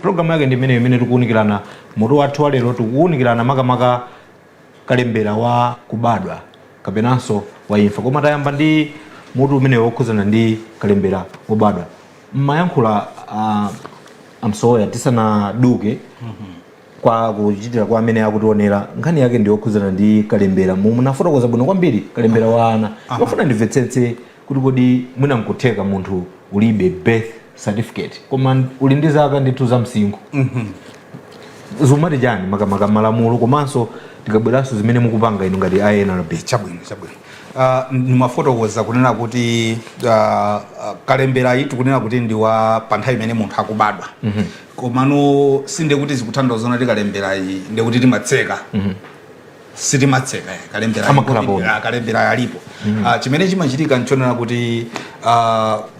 program yake ndi imene tikuunikirana mutu wathu wa lero tikuunikirana makamaka kalembera wa kubadwa kapenanso wa imfa, koma tayamba ndi mutu umene wokhuzana ndi kalembera wobadwa. Mmayankhula amsoya tisanaduke kwa kuchitira kwa amene akutionera, nkhani yake ndi yokhuzana ndi kalembera. Munafotokoza bwino kwambiri kalembera wa ana. Ndofuna ndimvetsetse kuti kodi mwina nkutheka munthu ulibe birth certificate koma uli ndi zaka ndithu za msinkhu. Zumati chani makamaka malamulo komanso tikabweranso zimene mukupanga inu ngati INRB? Chabwino. Nimafotokoza kunena kuti kalembera itu kunena kuti ndi wa pa nthawi imene munthu akubadwa. Komano sinde kuti zikuthandiza kuti kalembera iyi ndi kuti timatseka. Sitimatseka kalembera alipo. Chimene chimachitika nchonena kuti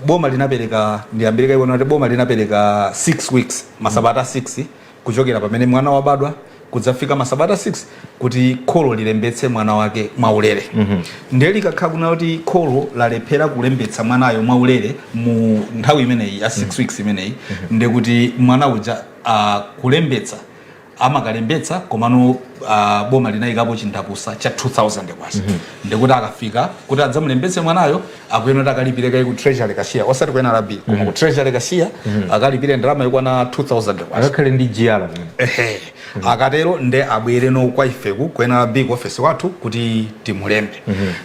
boma linapereka ndiyambirika iwona kuti boma linapereka 6 weeks, masabata 6 kuchokera pamene mwana wabadwa kudzafika masabata 6 kuti kholo lilembetse mwana wake mwaulere. Ndiye likakhala kuna kuti kholo lalephera kulembetsa mwanayo mwaulere mu nthawi imeneyi ya 6 weeks imeneyi, ndiye kuti mwana uja kulembetsa amakalembetsa komano boma linayikapo chindapusa cha 2000 kwacha. Ndiye kuti akafika kuti adzamulembetse mwanayo akuyenera akalipire ku treasury cashier osati ku NRB koma ku treasury cashier akalipire ndalama yokwana 2000 kwacha akakhale ndi GR. Akatero nde abwere no kwa ifeku ku NRB ku office wathu kuti timulembe.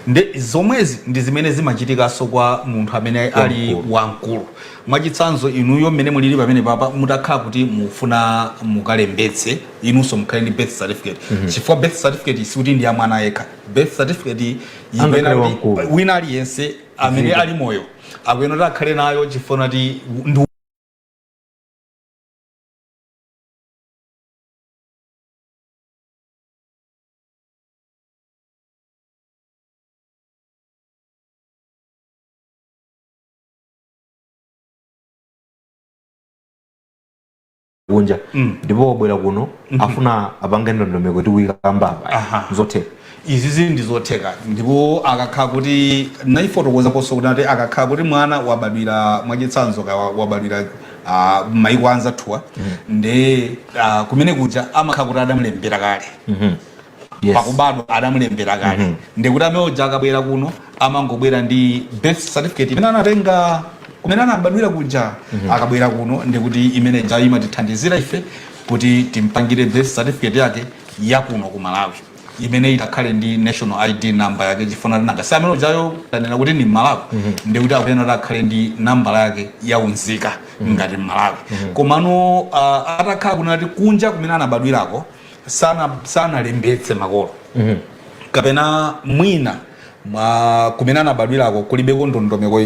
Nde zomwezi ndi zimene zimachitikaso kwa munthu amene ali wamkulu. Mwachitsanzo inuyo mmene mulili pamene papa mutakhala kuti mufuna mukalembetse inunso mukhale ndi birth certificate. Chifukwa birth certificate sikuti ndi ya mwana yekha. Birth certificate imene wina aliyense amene ali moyo akuyenera akhale nayo chifukwa kuti kunja ndipo wabwera kuno afuna apange ndondomeko tikuyikambapa zotheka. Izizi ndi zotheka ndipo akakhala kuti naifotokoza koso kuti akakhala kuti mwana wabadwira mwachitsanzo wabadwira maiko anzathuwa nde kumene kuja amakhala kuti adamulembera kale. Pakubadwa adamulembera kale. Ndi kuti amene uja akabwera kuno amangobwera ndi birth certificate imene anatenga kumene anabadwira kuja akabwera kuno ndi kuti imene ja imatithandizira ife kuti timpangire birth certificate yake ya kuno ku Malawi imene itakhale ndi national ID number yake chifuna nanga si amene ujayo tanena kuti ni Malawi ndi kuti akuyenera akhale ndi namba yake ya Nzika ngati Malawi. Komano atakhala kunati kunja kumene anabadwirako sanalembetse makolo kapena mwina kumene anabadwirako kulibeko ndondomeko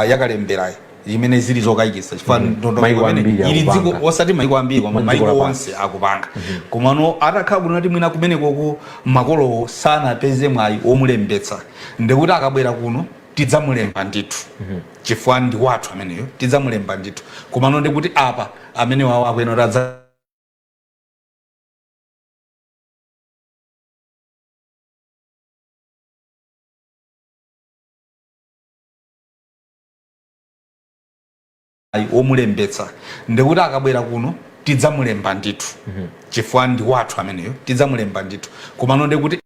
yakalemberayi imene zili zokayikitsa chifukwa ndondomeko imene ili dziko osati maiko ambiri koma maiko onse akupanga. Komano atakhala kunati mwina kumenekoko makolo sanapeze mwayi omulembetsa ndikuti akabwera kuno tidzamulemba ndithu chifukwa ndi wathu ameneyo tidzamulemba ndithu. Komano ndikuti apa amene wawo akuyenera omulembetsa ndikuti akabwera kuno tidzamulemba ndithu chifukwa ndi wathu ameneyo tidzamulemba ndithu. Komano ndikuti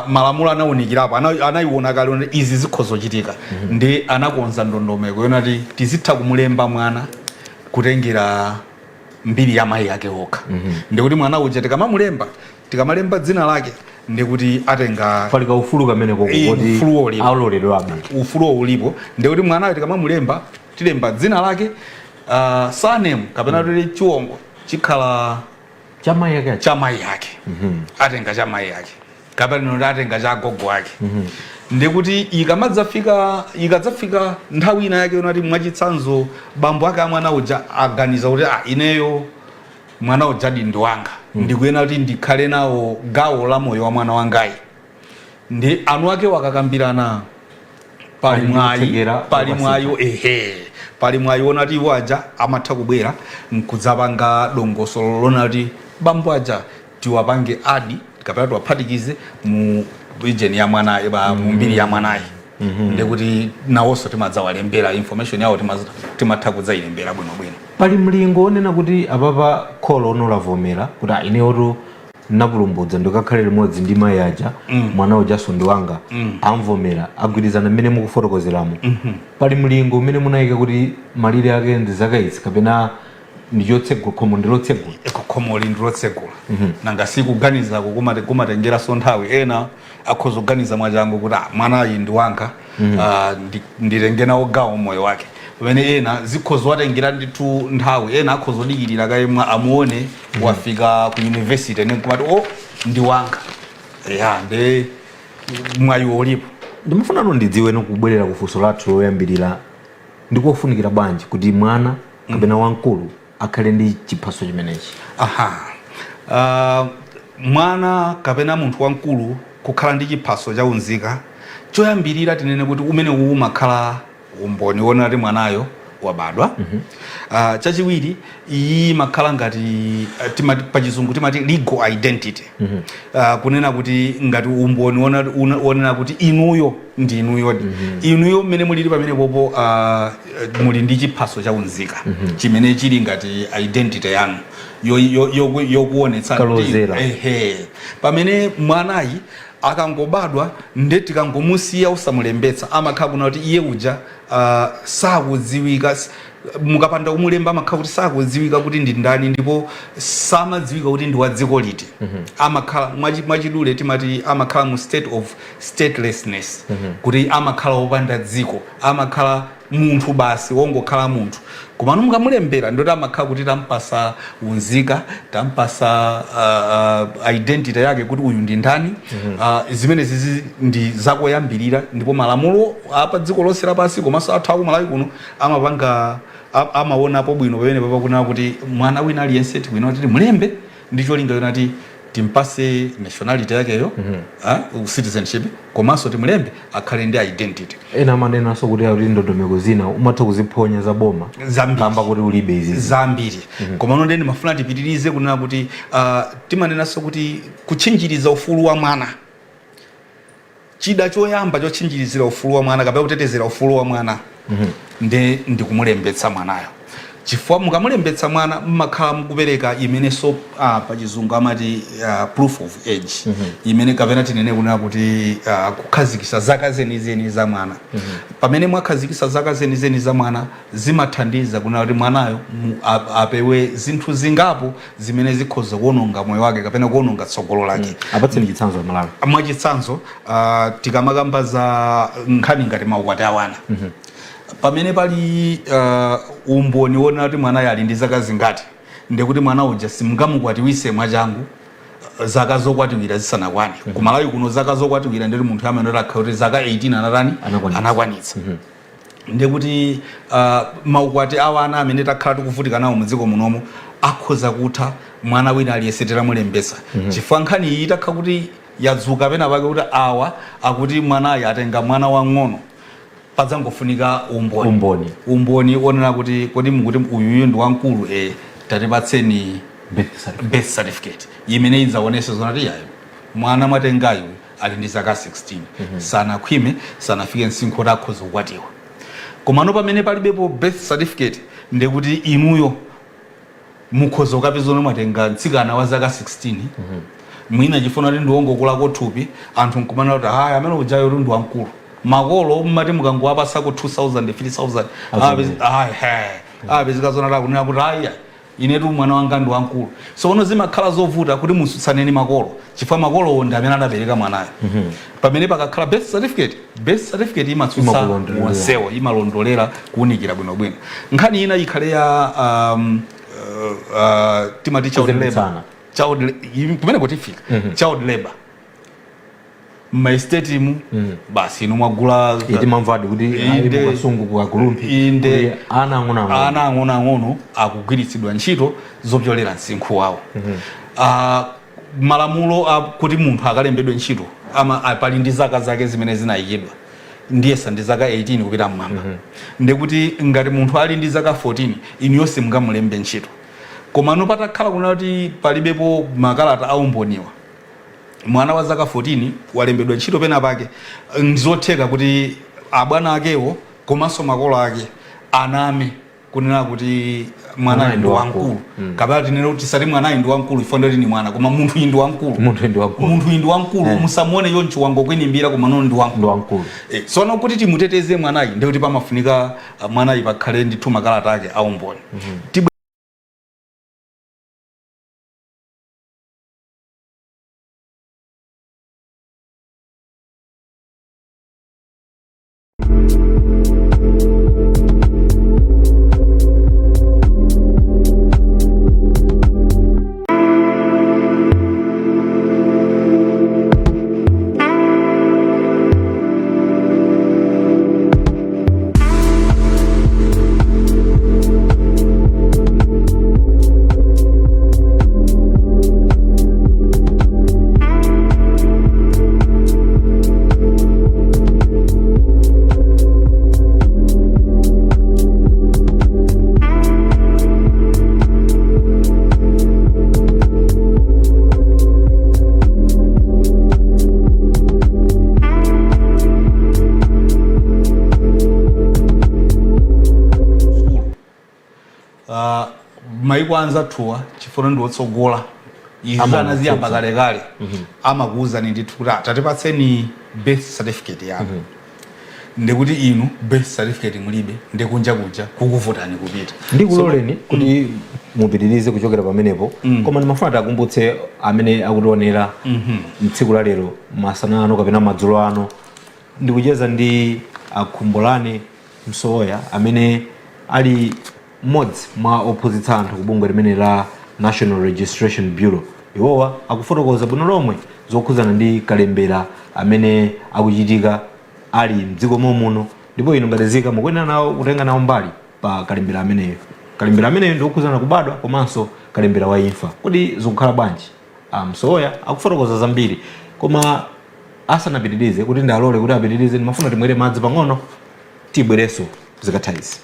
malamulo anawunikirapo anayiona kale izi zikhozochitika ndi anakonza ndondomeko yonati tizitha kumulemba mwana kutengera mbiri ya mayi yake okha ndikuti mwana uja tikamalemba dzina lake ndikuti atenga palika ufulu kamene kokoti aloledwa ufulu ulipo ndikuti mwana tikamamulemba tilemba dzina lake surname kapena tuli chiwongo chikhala cha mayi yake atenga cha mayi yake kapena atenga cha gogo wake ndikuti ikadzafika nthawi ina yake yonati mwachitsanzo bambo ake amwana uja aganiza kuti ineyo mwana uja ndi wanga ndikuyena kuti ndikhale nawo gawo la moyo wa mwana wangayi ndi anu ake wakakambirana pali mwayi onati iwo aja amatha kubwera nkudzapanga dongosolo lonati bambo aja tiwapange adi kapena tiwaphatikize mu region ya mwana mu mbiri ya mwanayi ndikuti nawonso timadzawalembera information yawo timatha kudzayilembera bwinobwino. Pali mlingo onena kuti apapa kholo onolavomera kuti ineyotu napulumbudza ndikakhale limodzi ndi mayi aja mwana ujaso ndi wanga amvomera agwirizana mmene mukufotokozeramo. Pali mlingo umene munayika kuti malire ake ndi zaka izi kapena ndichotsegula khomo ndilotsegula khomo ndilotsegula nanga sikuganiza kumatengera so nthawi ena akhoza kuganiza mwachangu kuti mwanayi ndi wanga nditenge nawo gawo moyo wake pamene ena zikhoza watengera ndithu nthawi ena akhoza odikirira kayemwe amuone wafika ku university nekumati ndi wanga ndi mwayi ulipo. Ndimafuna ndidziwe kubwerera kufunso lathu loyambirira ndikofunikira bwanji kuti mwana kapena wamkulu akhale ndi chiphaso chimenechi. Mwana kapena munthu wamkulu kukhala ndi chiphaso cha unzika choyambirira tinene kuti umene umakhala umboni wona kuti mwanayo wabadwa. Chachiwiri iyi makhala ngati pachizungu timati legal identity. Kunena kuti ngati umboni wonena kuti inuyo ndi inuyo mmene mulili pamene popo muli ndi chiphaso cha unzika chimene chili ngati identity yanu yokuonetsa pamene mwanayi akangobadwa nde tikangomusiya usamulembetsa amakhala kuna kuti iye uja sakudziwika mukapanda kumulemba amakhala kuti sakudziwika kuti ndi ndani ndipo samadziwika kuti ndi wa dziko liti. Amakhala mwachidule timati amakhala mu state of statelessness kuti amakhala wopanda dziko amakhala munthu basi wongokhala munthu komano mukamulembera ndoti amakhala kuti tampasa unzika tampasa identity yake kuti uyu ndi ndani. Zimene zizi ndi zakoyambirira ndipo malamulo apa dziko lonse lapansi komanso athu aku Malawi kuno amapanga amaonapo bwino pamene pakunena kuti mwana wina aliyense tikwina kuti mulembe ndi cholinga yonati timpase nationality yakeyo citizenship komanso timulembe akhale ndi identity. Ena manena so kuti ali ndondomeko zina umatha kuziphonya za boma kamba kuti ulibe izi zambiri komano ndeni mafuna tipitirize kunena kuti timanena so kuti kuchinjiriza ufulu wa mwana chida choyamba chochinjirizira ufulu wa mwana kapena kutetezera ufulu wa mwana ndi kumulembetsa mwanayo. Chifukwa mukamulembetsa mwana mmakhala mukupereka imene so pachizungu amati proof of age imene kapena tinene kunena kuti kukhazikisa zaka zenizeni za mwana. Pamene mwakhazikisa zaka zenizeni za mwana zimathandiza kunena kuti mwanayo apewe zinthu zingapo zimene zikhoza kuononga moyo wake kapena kuononga tsogolo lake. Apatseni chitsanzo Malawi. Mwachitsanzo tikamakamba za nkhani ngati maukwati awana. Pamene pali umboni wona kuti mwanayo ali ndi zaka zingati ndikuti mwana uja simungamukwatiwise mwachangu zaka zokwatiwira zisanakwane. Ku Malawi kuno zaka zokwatiwira ndiri munthu amene akhala kuti zaka 18 anakwanitsa. Ndikuti maukwati awana amene takhala tikuvutika nawo mudziko munomo akhoza kutha mwana wina aliyesetera mulembesa. Chifukwa nkhani iyi itakhala kuti yadzuka pena pake kuti awa akuti mwanayo atenga mwana wang'ono padzangofunika umboni onena kuti kodi mukuti uyuyu ndi wamkulu tatipatseni birth certificate imene idzaonesa zonati yayo mwana mwatengayo ali ndi zaka 16 sanakhwime sanafike msinkhu kuti akhoza kukwatiwa. Komano pamene palibepo birth certificate ndikuti inuyo mukhoza kukapeza zomwe mwatenga mtsikana wa zaka 16 mwina chifuna kuti ndiwongokulako thupi anthu nkumana kuti haya amene ujayo ndi wankulu makolo mmati mukangowapasako 2000 3000 apezeka zonata kunena kuti aya inetu mwana wanga ndi wankulu so ono zimakhala zovuta kuti musutsaneni makolo chifukwa makolowo ndi amene adabereka mwanayo pamene pakakhala birth certificate imatsutsa wonsewo imalondolera kuwunikira bwinobwino. Nkhani ina ikhale ya timati kumene kutifika child labor m'maestate mu basi ino mwagula itimamvadi kuti mukasungu kwa gulumpi inde ana ang'ono akugwiritsidwa ntchito zopyolera msinkhu wawo. Malamulo kuti munthu akalembedwe ntchito pali ndi zaka zake zimene zinayikidwa ndiyesa ndi zaka 18 kupita mmwamba ndekuti ngati munthu ali ndi zaka 14 inu yonse mungamulembe ntchito komano patakhala kuna kuti palibepo makalata aumboniwa mwana wa zaka 14 walembedwa ntchito pena pake ndizotheka kuti abwana akewo komanso makolo ake aname kunena kuti mwana ndi wankulu kapena tinene kuti sati mwana ndi wankulu ifonde kuti ni mwana koma munthu ndi wankulu musamuone yonchi wangokwinimbira koma nono ndi wankulu sono kuti timuteteze mwanayi ndi kuti pamafunika mwanayi pakhale ndithu makalata ake aumboni. Maikwanza tuwa chifuna ndi otsogola izana ziyamba kale amakuuzani ndithu kuti tatipatseni birth certificate yanu ndikuti inu birth certificate mulibe ndikunja kukuvutani kupita ndikuloleni kuti mupitirize kuchokera pamenepo koma ndimafuna takumbutse amene akutionera mtsiku la lero masana ano kapena madzulo ano ndikucheza ndi Akhumbolani Msowoya amene ali mmodzi mwa ophunzitsa anthu kubungwe limene la National Registration Bureau. Iwowa akufotokoza bwino lomwe zokhuzana ndi kalembera amene akuchitika ali mdziko muno ndipo inu ngati Nzika mukuyenera nawo kutenga nawo mbali pa kalembera ameneyo. Kalembera ameneyo ndi okhuzana kubadwa komanso kalembera wa imfa. Kodi zikukhala bwanji? Msowoya akufotokoza zambiri koma asanapitirize kuti ndalole kuti apitirize ndimafuna timwere madzi pang'ono tibwereso zikathayizi.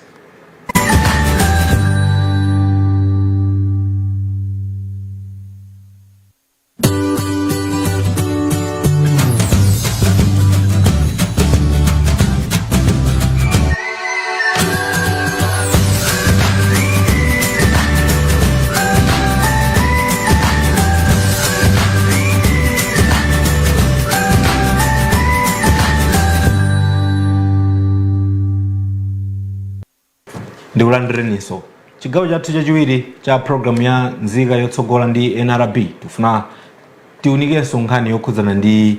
Ndikulandireniso chigawo chathu chachiwiri cha program ya Nzika yotsogola ndi NRB tifuna tiunikenso nkhani yokhudzana ndi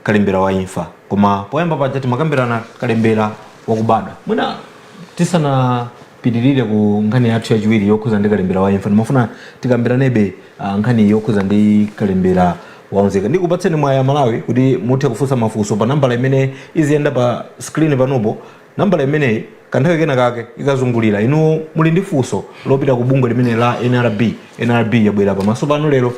kalembera wa imfa koma poyamba paja timakambirana kalembera wakubadwa mwina tisanapitirire ku nkhani yathu yachiwiri yokhudzana ndi kalembera wa imfa ndimafuna tikambiranebe nkhani yokhudzana ndi kalembera wa Nzika. Ndikupatseni mwayi Malawi kuti muthe kufunsa mafunso pa nambala imene iziyenda pa screen panopo. Nambala imeneyi kanthawi kena kake ikazungulira inu muli ndi funso lopita ku bungwe limene la NRB yabwera pamaso pano lero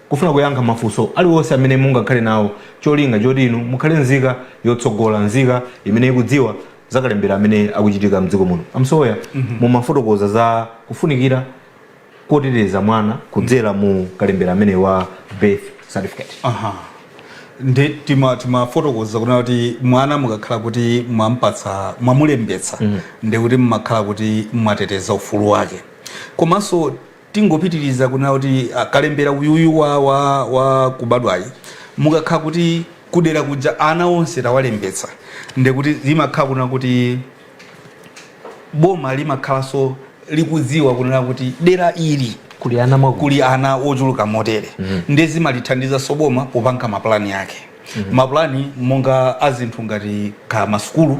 kufuna kuyankha mafunso aliwonse amene mungakhale nawo cholinga choti inu mukhale Nzika yotsogola, Nzika imene ikudziwa za kalembera amene akuchitika mdziko muno. Msowoya mumafotokoza za kufunikira koteteza mwana kudzera mu kalembera amene wa birth certificate. Ndi timafotokoza kuna kuti mwana mukakhala kuti mwamulembetsa ndi kuti mmakhala kuti mwateteza ufulu wake komanso tingopitiriza kuna kuti kalembera uyuyu wa kubadwayi mukakhala kuti kudera kuja ana onse tawalembetsa ndekuti zimakhala kuna kuti boma limakhalanso likudziwa kunena kuti dera ili kuli ana ochuluka motere ndezimalithandiza soboma popanga maplani yake maplani monga azinthu ngati ka masukulu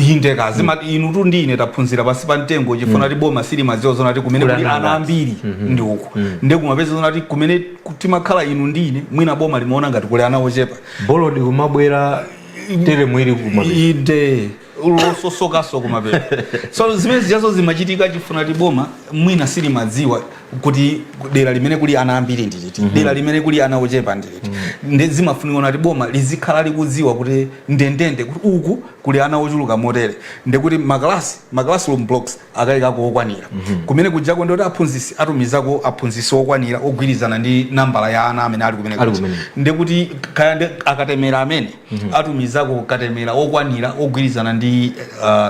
indeka inu tu ndine taphunzira pasi pa mtengo chifuna ti boma silimadziwa zonati kumene kuli ana ambiri ndi uku ndekumapeza zonati kumene timakhala inu ndine mwina boma limaona ngati kuli ana ochepa bolodi kumabwera tere mwiri inde lososokaso kumapera so zimene zijazo zimachitika chifuna ti boma mwina silimadziwa kuti dera limene kuli ana ambiri ndiliti dera limene kuli ana ochepa ndiliti zimafunika nati boma lizikhala likudziwa kuti ndendende kuti uku kuli ana ochuluka motere ndekuti maklasi blocks akalikako okwanira kumene kujako ndoti aphunzisi atumizako aphunzisi okwanira ogwirizana ndi nambala ya ana amene ali kumene kuja ndekuti kaya akatemera amene atumizako katemera okwanira ogwirizana ndi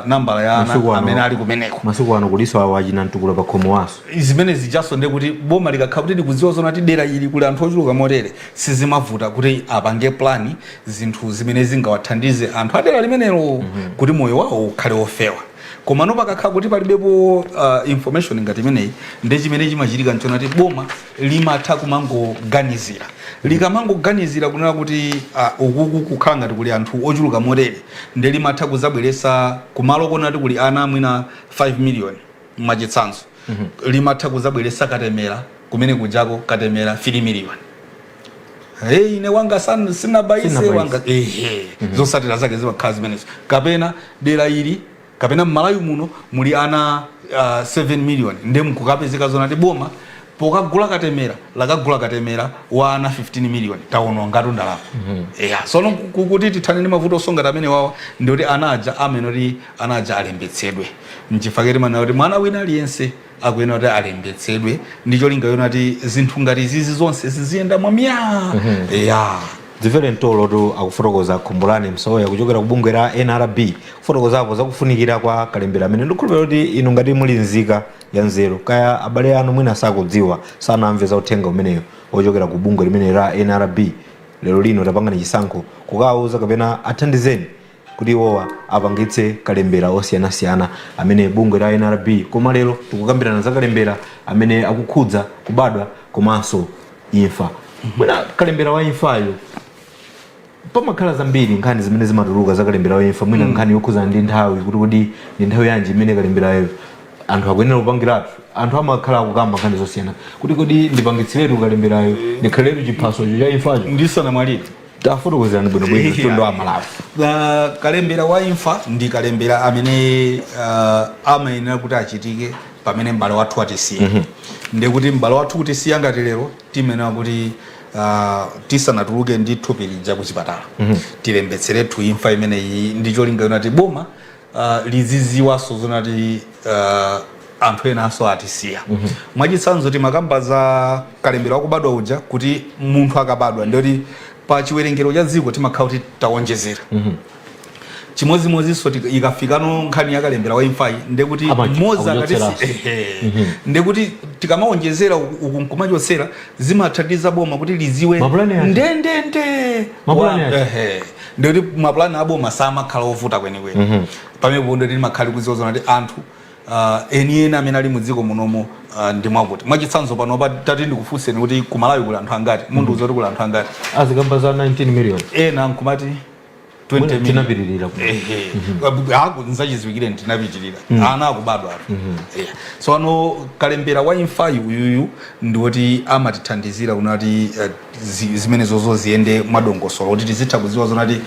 nambala ya ana amene ali kumeneko masiku ano kuliso awachina mtukula pa khomo waso zimene zijaso ndekuti boma likakhala kuti likudziwa zonati dera ili kuli anthu ochuluka motere sizimavuta kuti apange plani zinthu zimene zingawathandize anthu adera limenelo kuti moyo wawo ukhale ofewa koma no pakakhala kuti palibepo information ngati imeneyi ndi chimene chimachitika nchonati boma limatha kumangoganizira likamangoganizira kunena kuti ukuku kukhala ngati kuli anthu ochuluka motere ndi limatha kuzabweresa kumalo konati kuli ana mwina 5 million mwachitsanzo limatha kuzabweresa katemera kumene kujako katemera 3 million ine wanga sinabayise wanga zosatira zake zimakhala zimenezo kapena dera ili kapena Malawi muno muli ana 7 million ndi mukukapezeka zonati boma pokagula katemera lakagula katemera wa ana 15 million taono ngati ndalama sono kuti tithane ndi mavuto osonga amene wawa ndikuti anaja amenoti anaja alembetsedwe mchifaketi mana kuti mwana wina aliyense akuyenera kuti alembetsedwe ndicho linga yonati zinthu ngati zizi zonse ziziyenda mwamya zimvere mtolo tu akufotokoza kumbulani msoya kuchokera kubungwe la NRB kufotokozapo zakufunikira kwa kalembera amene ndikhulupirira kuti inu ngati muli nzika ya nzeru kaya abale anu mwina sakudziwa sanamve za uthenga umeneyo ochokera ku bungwe limene la NRB lero lino tapangani chisankho kukawuza kapena athandizeni kuti iwowa apangitse kalembera osiyanasiyana amene bungwe la NRB koma lero tikukambirana za kalembera amene akukhudza kubadwa komanso imfa mwina kalembera wa imfayo pamakhala zambiri nkhani zimene zimatuluka za kalembera wa imfa mwina nkhani yokhuzana ndi nthawi kuti ndi nthawi yanji imene kalemberayo anthu akuyenera kupangiratu anthu amakhala akukamba nkhani zosiyana kuti ndipangitsiretu kalemberayo ndikhaletu chiphasocho cha imfacho ndisana mwaliti tafotokozerani bwinobwino mtundu wa Malawi kalembera wa imfa ndi kalembera amene amayenera kuti achitike pamene m'bale wathu atisiya ndekuti m'bale wathu kutisiya ngati lero timenera kuti tisanatuluke ndi thupi lija kuchipatala tilembetseretu imfa imeneyi ndicho linga yonati boma liziziwaso zonati anthu enaso atisiya mwachitsanzo timakamba za kalembera wakubadwa uja kuti munthu akabadwa ndikuti pa chiwerengero cha dziko timakhala kuti tawonjezera chimodzimodzinso ikafikano nkhani yakalembera wa imfayi ndekuti mmodzi akatisi ndekuti tikamawonjezera uku nkumachotsera zimathandiza boma kuti liziwe ndendende ndikuti mapulani aboma samakhala ovuta kwenikweni pamene ndoti limakhala kudziwa zonati anthu eni amene ali mudziko munomo ndi mwakuti mwachitsanzo panopa tati ndikufunseni kuti ku Malawi kuli anthu angati munthu uzoti kuli anthu angati azikamba za 19 million ena nkumati 20 million tinapitirira nzachiziwikire tinapitirira ana akubadwa so ano kalembera wa imfayi uyuyu ndiwoti amatithandizira kunati zimene zozo ziyende mwadongosolo kuti tizitha kudziwa zonati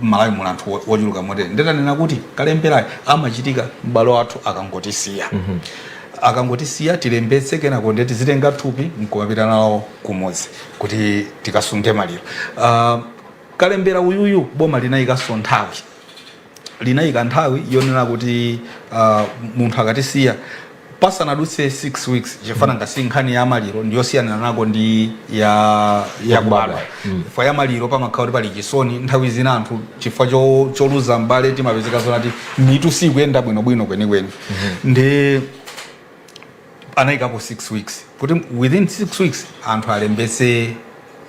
Malawi muli anthu wochuluka motere ndetanena kuti kalemberayo amachitika m'bale wathu akangotisiya akangotisiya tilembetse kenako ndeti zitenga thupi nkumapita nawo kumodzi kuti tikasunge maliro kalembera uyuyu boma linayikaso nthawi yonena kuti munthu akatisiya pasanadutse 6 weeks chifana ngasi nkhani ya maliro ndiyosiyana nako ndi ya kubadwa fa ya maliro pamakhala kuti pali chisoni nthawi zina anthu chifukwa choluza mbale timapezeka zonati mitu sikuyenda bwinobwino kwenikweni ndi anayikapo 6 weeks kuti within 6 weeks anthu alembetse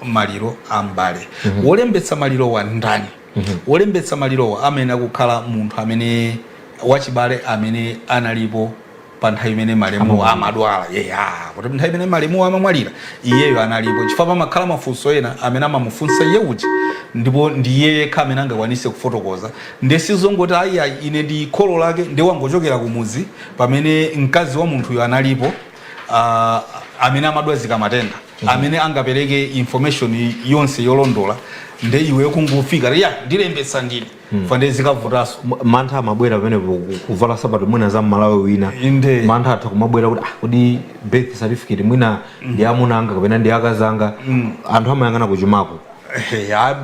maliro ambale. Wolembetsa maliro wa ndani? Wolembetsa maliro amene akukhala munthu amene wachibale amene analipo pa nthawi imene malemu amadwala. Kuti nthawi imene malemu amamwalira iyeyo analipo, chifukwa pamakhala mafunso ena amene amamufunsa iye uchi, ndipo ndiye yekha amene angakwanise kufotokoza. Ndesizongoti ayi ine ndi kholo lake ndi wangochokera kumuzi pamene mkazi wa munthuyo analipo amene amadwazika matenda, amene angapereke information yonse yolondola, nde iwe kungufika ndilembetsa ndine fande zikavutaso. Mantha amabwera pamene kuvala sabato mwina za Malawi wina, mantha atha kumabwera kuti kodi birth certificate mwina ndi amuna anga kapena ndi akazanga, anthu amayang'ana kuchumako.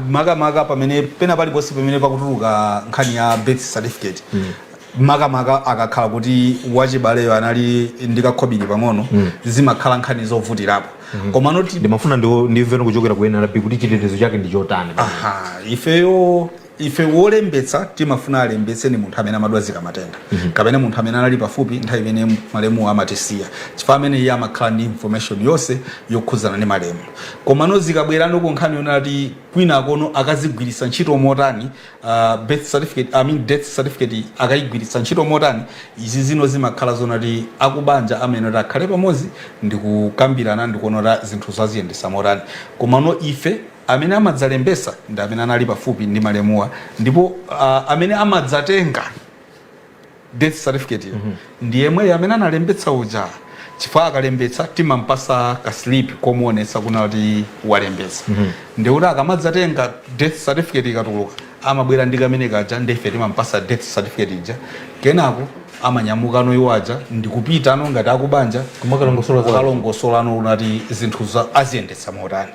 Makamaka pamene pena paliponse pamene pakutuluka nkhani ya birth certificate, makamaka akakhala kuti wachibaleyo anali ndikakhobiri pang'ono, zimakhala nkhani zovutirapo. Koma noti ndimafuna ndimve kuchokera ku NRB kuti chitetezo chake ndi chotani. Ife wolembetsa timafuna alembetse ni munthu amene amadwazika matenda, kapena munthu amene anali pafupi nthawi imene malemu amatisiya, chifukwa amene iye amakhala ndi information yonse yokhuzana ndi malemu. Koma nozikabwerano ku nkhani yonati kwina akono akazigwiritsa ntchito motani birth certificate, death certificate akayigwiritsa ntchito motani, izi zino zimakhala zonati akubanja amene akhale pamodzi ndi kukambirana ndi kuona zinthu zaziyendesa motani. Komano ife amene amadzalembesa ndi amene anali pafupi ndi malemuwa, ndipo amene amadzatenga death certificate ndi yemwe amene analembetsa uja, chifukwa akalembetsa timampasa ka slip komuonesa kuti walembetsa. Ndi kuti akamadzatenga death certificate ikatuluka amabwera ndi kamene kaja, ndife timampasa death certificate ija, kenako amanyamuka iwo aja ndi kupita ngati akubanja kumakalongosolano unati zinthu aziyendetsa motani.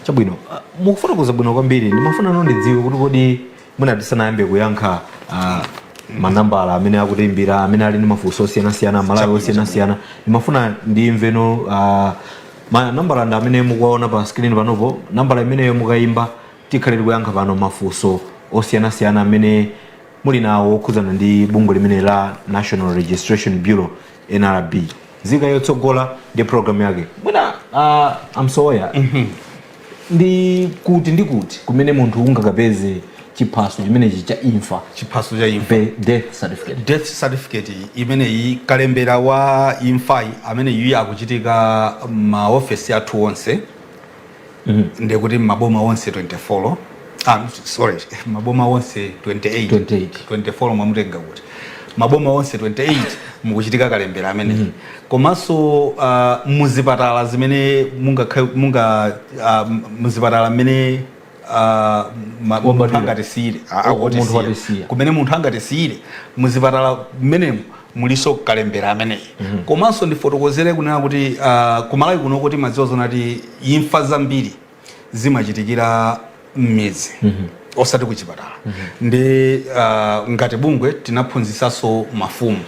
Chabwino, mukufotokoza bwino kwambiri, ndimafuna ndidziwe kuti kodi mwina tisanayambe kuyankha manambala amene akutimbira, amene ali ndi mafunso osiyanasiyana, Malawi osiyanasiyana, ndimafuna ndimveno manambala ndi amene mukuwaona pa screen panopo, nambala imeneyo mukayimba tikhalire kuyankha pano mafunso osiyanasiyana amene muli nawo okhuzana ndi bungwe limene la National Registration Bureau NRB. Nzika yotsogola ndi program yake mwina amsoya ndi kuti kumene munthu ungakapeze chiphaso chimenechi cha imfa, chiphaso cha imfa, death certificate imeneyi kalembera wa imfa amene iye akuchitika maofesi athu onse, ndikuti maboma onse 24 maboma onse 24 mwamutenga kuti maboma onse 28 mukuchitika kalembera amene. Komanso muzipatala zimene muzipatala mmene munthu angatisiyire kumene munthu angatisiyire muzipatala mmenemo muliso kalembera ameneyi. Komanso ndifotokozere kunena kuti kumalawi kuno kuti madziwa zonati imfa zambiri zimachitikira m'midzi osati kuchipatala. Ndi ngati bungwe tinaphunzisaso mafumu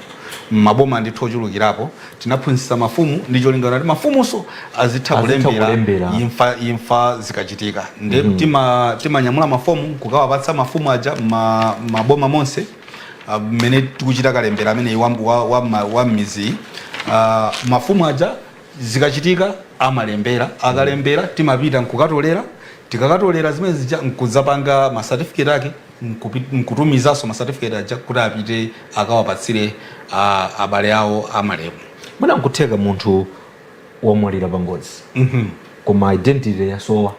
maboma ndithu ochulukirapo, tinaphunzisa mafumu ndi cholinga kuti mafumunso azitha kulembera imfa zikachitika. Ndi timanyamula mafomu kukawapatsa mafumu aja maboma monse mmene tikuchita kalembera amene wa m'mizi. Mafumu aja zikachitika amalembera, akalembera timapita nkukatolera, tikakatolera zimene zija nkuzapanga ma certificate ake, nkutumizaso ma certificate aja kuti apite akawapatsire abale awo amalemu. Mwina nkutheka munthu wamwalira pangozi koma identity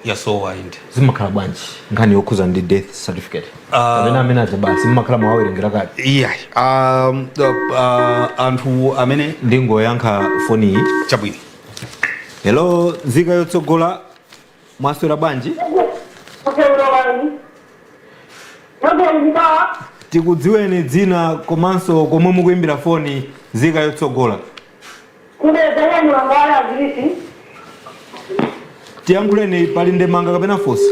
yasowa inde zimakhala bwanji nkhani yokhuza ndi death certificate amene aja basi zimakhala mwawerengera kati? Anthu amene ndingoyankha foni iyi. Chabwino. Hello, Nzika yotsogola, mwaswera bwanji? Tikudziweni dzina komanso komwe mukuimbira foni. Nzika yotsogola, tiyankhuleni, pali ndemanga kapena funso?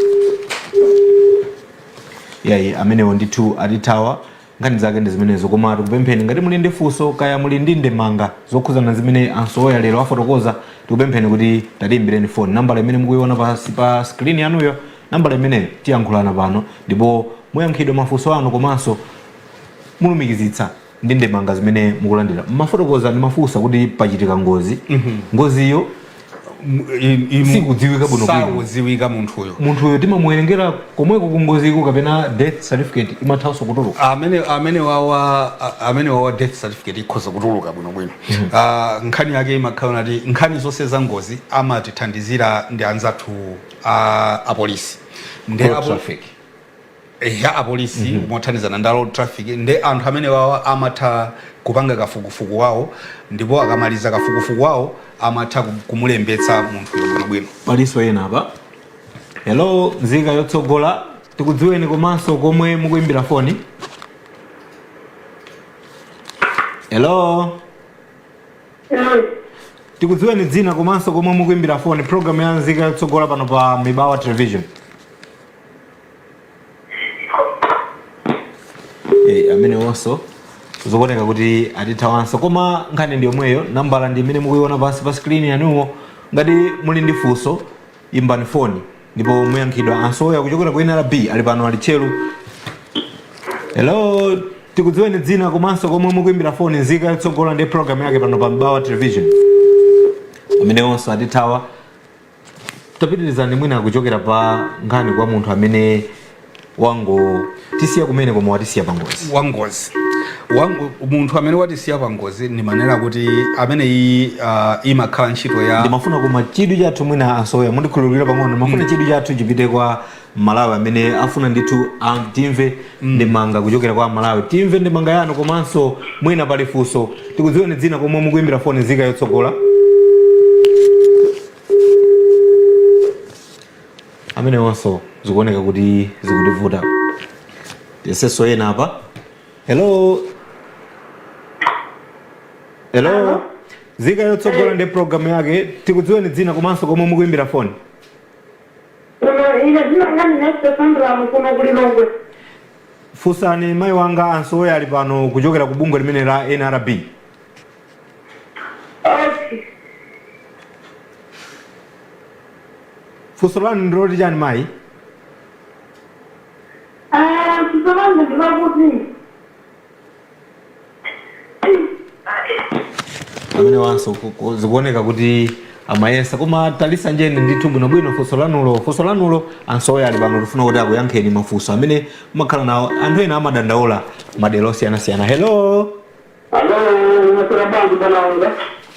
Yayi amenewo ndithu atithawa nkhani zake ndi zimenezo, koma tikupempheni ngati muli ndi funso kaya muli ndi ndemanga zokhuzana zimene ansoya lero afotokoza, tikupempheni kuti tatiimbireni foni. Nambala imene mukuiona pa screen yanuyo, nambala imene tiyankhulana pano, ndipo muyankhidwe mafunso anu komanso mulumikizitsa ndi ndemanga zimene mukulandira mafotokoza ndi mafunsa kuti pachitika ngozi ngoziyo sikudziwika bwino sakudziwika munthuyo timamuwerengera komweko ku ngoziko kapena death certificate imathanso kutuluka amene wawa death certificate ikhoza kutuluka bwinobwino. Nkhani yake imakhala nati nkhani zonse za ngozi amatithandizira ndi anzathu apolisi ya apolisi mothandizana ndi road traffic ndi anthu amene wawa amatha kupanga kafukufuku wawo ndipo akamaliza kafukufuku wawo amatha kumulembetsa munthuyo bwinobwino. paliso ena apa. Hello, Nzika yotsogola, tikudziweni komanso komwe mukuimbira foni. Hello. Tikudziweni dzina komanso komwe mukuimbira foni, program ya Nzika yotsogola pano pa Mibawa Television. Amene wonso zokoneka kuti atithawanso koma nkhani ndi yomweyo, nambala ndi imene mukuiona pansi pa screen yanuwo. Ngati muli ndi funso imbani foni ndipo muyankhidwa. Ansoya kuchokera ku NRB ali pano ali chelu. Hello, tikudziweni dzina komanso komwe mukuimbira foni. Nzika yotsogola ndi program yake pano pa Mibawa Television. Amene wonso atithawa. Tapitirizani mwina kuchokera pa nkhani kwa munthu amene wango tisiya kumene koma watisiya pangozi. Munthu amene watisiya pangozi ni manera kuti amene imakhala ntchito ya ndimafuna koma chidwi chathu mwina Ansoya mundikhululukira pang'ono mafuna chidwi chathu chipite kwa Malawi amene afuna ndithu timve ndemanga kuchokera kwa Malawi, timve ndemanga yanu komanso mwina pali funso. Tikudziweni dzina komwe mukuimbira foni. Nzika yotsogola amene wonso zikuoneka kuti zikutivuta. Yeseso ena apa. Hello. Nzika yotsogola ndi program yake. Tikudziweni dzina komanso komwe mukuimbira foni. Fusani mayi wanga Ansoya ali pano kuchokera ku bungwe limene la NRB. Fuso lanu ndiloti chani mayi? Amene wanso zikuoneka kuti amayesa koma talisa njene ndithu bwinobwino funso lanulo Ansoya ali pano tifuna kuti akuyankheni mafunso amene mumakhala nawo. Anthu ena amadandaula madera osiyanasiyana. Hello.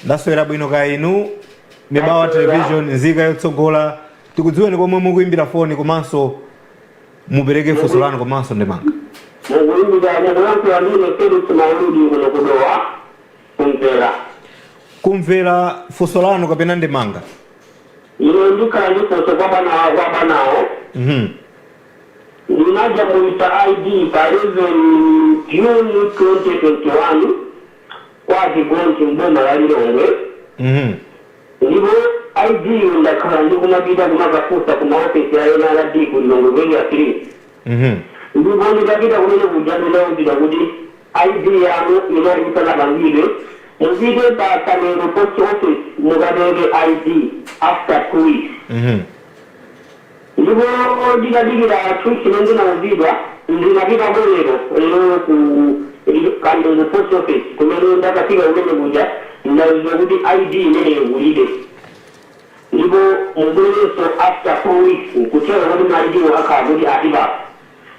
Ndaswera bwino kaya inu. Mibawa Television, Nzika yotsogola, tikudziweni komwe mukuimbira foni komanso mupereke funso lanu komanso ndemanga. Kumvera funso lanu kapena ndemanga. Ninaja muita ID pa 11 June 2021 kwa Kigonti mboma la Lilongwe. Ndipo ID ndakhala ndikumapita kumakafusa kuma ofisi ya NRD ku Lilongwe Valley ya 3. Ndipo ndikapita kumene kujadula kuti ID yanu inayipana bangire mupite pa Kamero post office mukatenge ID after 2 weeks. Ndipo ndikadikira twiki ndinawuzidwa ndinapita kolero lero ku Kamero post office kumene ndakafika kumene kuja ndawuzidwa kuti ID imeneyo ulide. Ndipo mubwereso after 4 weeks kuchera kuti ID wakhala kuti atiba.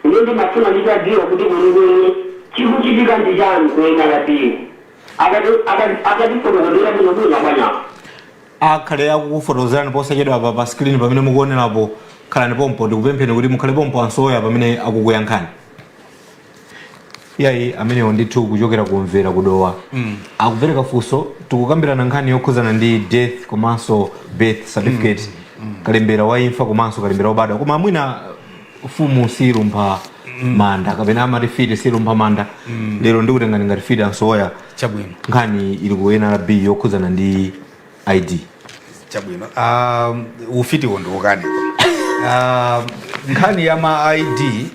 Ndiye ndimafuna ndikadziwa kuti kulikwene chikuchitika ndi chani kuyenda kapiwo. Akatifotokozera bwinobwino kwanya. Akhale akukufotozerani posachedwa apa pa screen pamene mukuonerapo. Khalani pompo ndikupempheni kuti mukhale pompo Ansoya pamene akukuyankhani. Iyayi amenewo ndithu kuchokera kumvera kudowa. Akupereka funso tikukambirana nkhani yokhuzana ndi death komanso birth certificate. Kalembera wa imfa komanso kalembera wobadwa. Koma mwina fumu silumpha manda kapena amarifiti silumpha manda. Lero ndikutengani ngati fiti Ansoya. Chabwino. Nkhani ili ku NRB yokhuzana ndi ID. Chabwino. Ufiti wondokani. Nkhani ya ma ID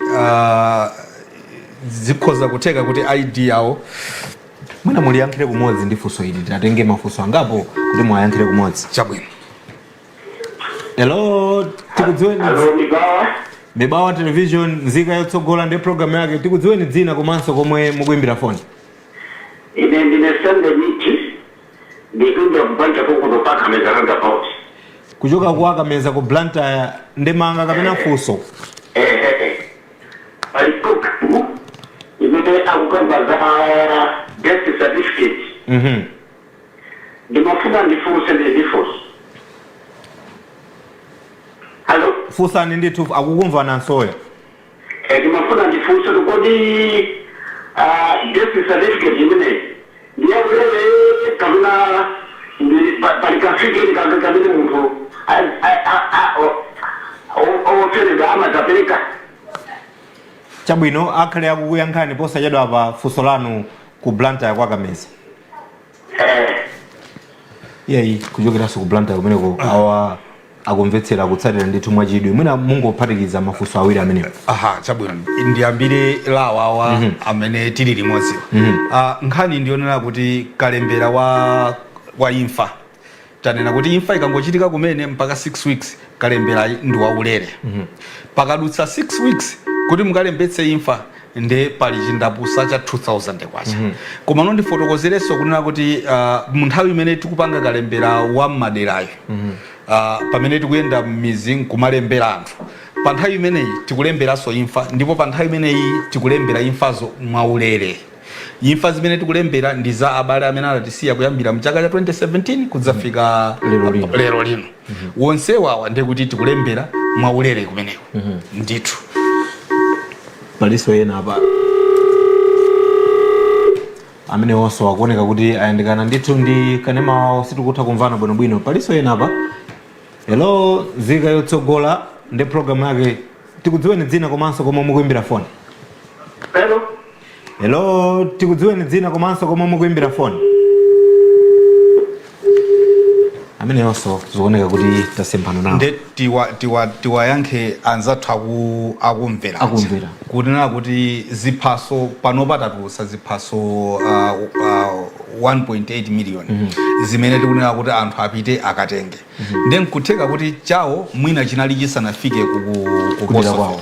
zikhoza kuteka kuti ID yawo mwina muliyankhire kumodzi ndi funso ili tatenge mafunso angapo kuti muyayankhire kumodzi. Chabwino. Hello, tikudziweni Mibawa Television, Nzika yotsogola ndi program yake. Tikudziweni dzina komanso komwe mukuimbira foni. ine ndinasende miti ndikuja kubanja kuko paka mezaranga pauti kuchoka kuwaka meza ku Blantyre ndemanga kapena fuso alikuku imete akukamba za death certificate ndimafuna ndifuse ndifuse halo fusani ndithu akukumva nansoya ndimafuna ndifuse kodi death certificate imene ndiyabulele kabula palikafike kabili muntu owofereza amatapeleka chabwino akhale akukuyankhani posachedwa pa fuso lanu ku Blantyre kwakameza yeyi kuchokeranso ku Blantyre kumeneko awa akumvetsera kutsatira ndithu mwachidwi mwina mungophatikiza mafuso awiri amenewo chabwino ndiyambire lawawa amene tili limodzi nkhani ndionera kuti kalembera wa imfa tanena kuti imfa ikangochitika kumene mpaka 6 weeks kalembera ndi waulere pakadutsa 6 weeks kuti mukalembetse imfa nde pali chindapusa cha 2000 kwacha koma nondifotokozereso kunena kuti munthawi imene tikupanga kalembera wa maderayo pamene tikuyenda m'mizi nkumalembera anthu pa nthawi imeneyi tikulemberanso imfa ndipo pa nthawi imeneyi tikulembera imfazo mwaulere imfa zimene tikulembera ndi za abale amene anatisiya kuyambira mchaka cha 2017 kudzafika lero lino wonsewawa ndekuti tikulembera mwaulere kumeneko ndithu paliso ena apa amene wonso akuoneka kuti ayandikana ndithu ndi kanema wawo sitikutha kumvana bwinobwino paliso ena apa hello Nzika yotsogola ndi programu yake tikudziweni dzina komanso komwe mukuimbira foni hello tikudziweni dzina komanso komwe mukuimbira foni amene yonso zikuoneka kuti tasemphana nawo nde tiwayankhe anzathu akumvera kunena kuti ziphaso panopa tatulutsa ziphaso 1.8 million zimene tikunena kuti anthu apite akatenge nde nkutheka kuti chawo mwina chinali chisanafike kuposo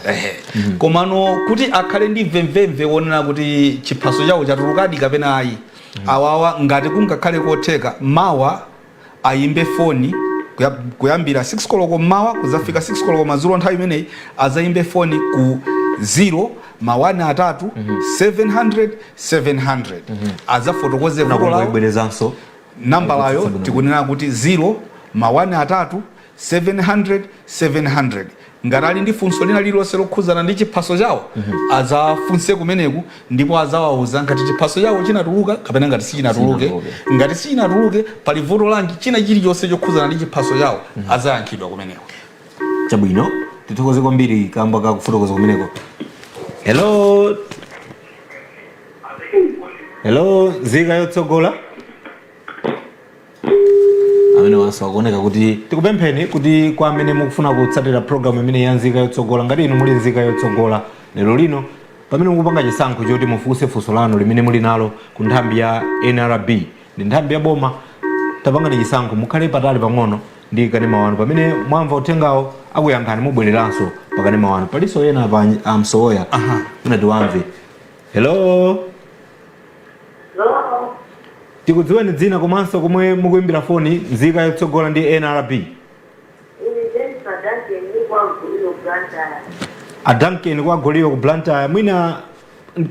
komano kuti akhale ndi mvemvemve wonena kuti chiphaso chawo chatulukadi kapena ayi awawa ngati kungakhale kotheka mawa ayimbe foni kuyambira 6 koloko mawa kuzafika 6 koloko madzulo nthawi imeneyi azayimbe foni ku 0 mawana atatu 700 azafotokoze vuto lawo nambalayo tikunena kuti 0 mawana atatu 700 ngati ali ndi funso lina lililonse lokhuzana ndi chiphaso chawo azafunse kumeneku ndipo azawauza ngati chiphaso chawo chinatuluka kapena ngati sichinatuluke ngati sichinatuluke pali vuto lanji china chilichonse chokhuzana ndi chiphaso chawo azayankhidwa kumeneko chabwino tithokoze kwambiri kamba kakufotokoza kumeneko hello Nzika yotsogola amene wanso akuoneka kuti tikupempheni kuti kwa amene mukufuna kutsatira programu imene ya Nzika yotsogola ngati inu muli Nzika yotsogola lero lino pamene mukupanga chisankho choti mufunse funso lanu limene muli nalo ku nthambi ya NRB ndi nthambi ya boma tapangani chisankho mukhale patali pang'ono ndi kanema wanu pamene mwamva uthengawo akuyankhani mubwereranso pa kanema wanu paliso ena pa amsoya kuna tiwamve hello tikudziweni dzina komanso komwe mukuimbira foni Nzika yotsogola ndi NRB Duncan kwa Goliyo ku Blantyre mwina